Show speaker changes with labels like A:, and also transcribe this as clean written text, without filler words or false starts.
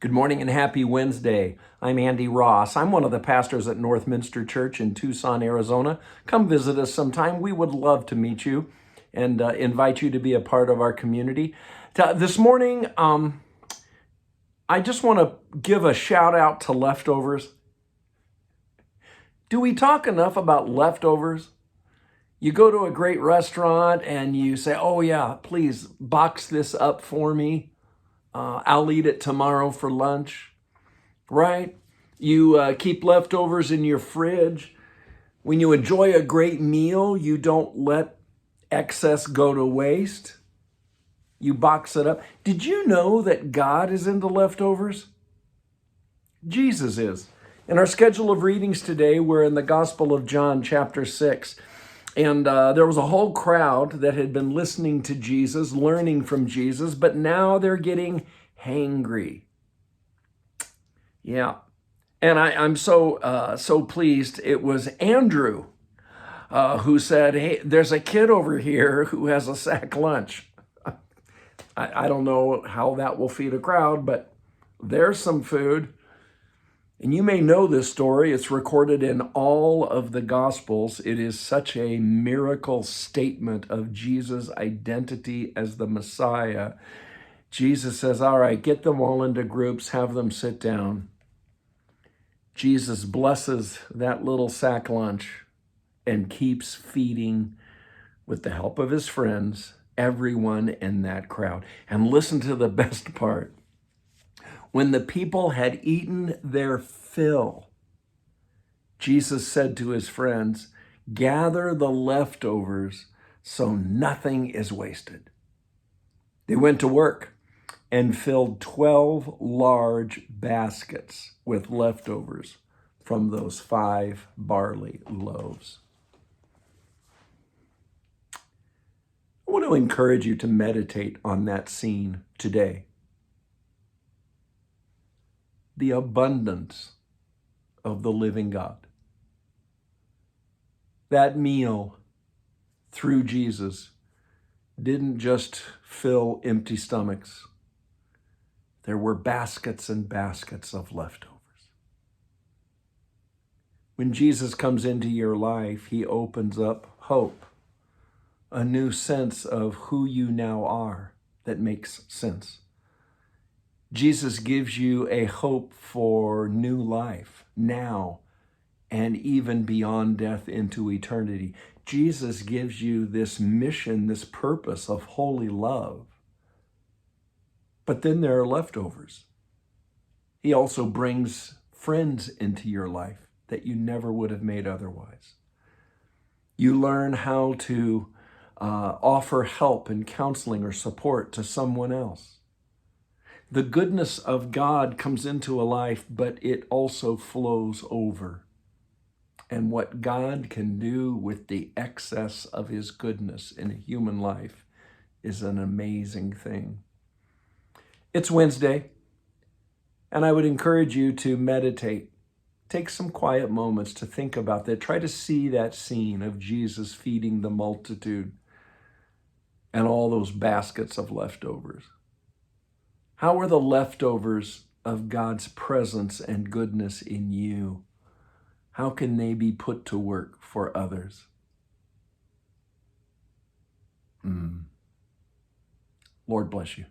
A: Good morning and happy Wednesday. I'm Andy Ross. I'm one of the pastors at Northminster Church in Tucson, Arizona. Come visit us sometime. We would love to meet you and invite you to be a part of our community. This morning, I just want to give a shout out to leftovers. Do we talk enough about leftovers? You go to a great restaurant and you say, oh yeah, please box this up for me. I'll eat it tomorrow for lunch, right? You keep leftovers in your fridge. When you enjoy a great meal, you don't let excess go to waste. You box it up. Did you know that God is into leftovers? Jesus is. In our schedule of readings today, we're in the Gospel of John, chapter 6. And there was a whole crowd that had been listening to Jesus, learning from Jesus, but now they're getting hangry. Yeah. And I'm so pleased. It was Andrew who said, hey, there's a kid over here who has a sack lunch. I don't know how that will feed a crowd, but there's some food. And you may know this story. It's recorded in all of the Gospels. It is such a miracle statement of Jesus' identity as the Messiah. Jesus says, all right, get them all into groups, have them sit down. Jesus blesses that little sack lunch and keeps feeding, with the help of his friends, everyone in that crowd. And listen to the best part. When the people had eaten their fill, Jesus said to his friends, gather the leftovers so nothing is wasted. They went to work and filled 12 large baskets with leftovers from those 5 barley loaves. I want to encourage you to meditate on that scene today. The abundance of the living God. That meal through Jesus didn't just fill empty stomachs. There were baskets and baskets of leftovers. When Jesus comes into your life, he opens up hope, a new sense of who you now are that makes sense. Jesus gives you a hope for new life now and even beyond death into eternity. Jesus gives you this mission, this purpose of holy love. But then there are leftovers. He also brings friends into your life that you never would have made otherwise. You learn how to offer help and counseling or support to someone else. The goodness of God comes into a life, but it also flows over. And what God can do with the excess of his goodness in a human life is an amazing thing. It's Wednesday, and I would encourage you to meditate. Take some quiet moments to think about that. Try to see that scene of Jesus feeding the multitude and all those baskets of leftovers. How are the leftovers of God's presence and goodness in you? How can they be put to work for others? Lord bless you.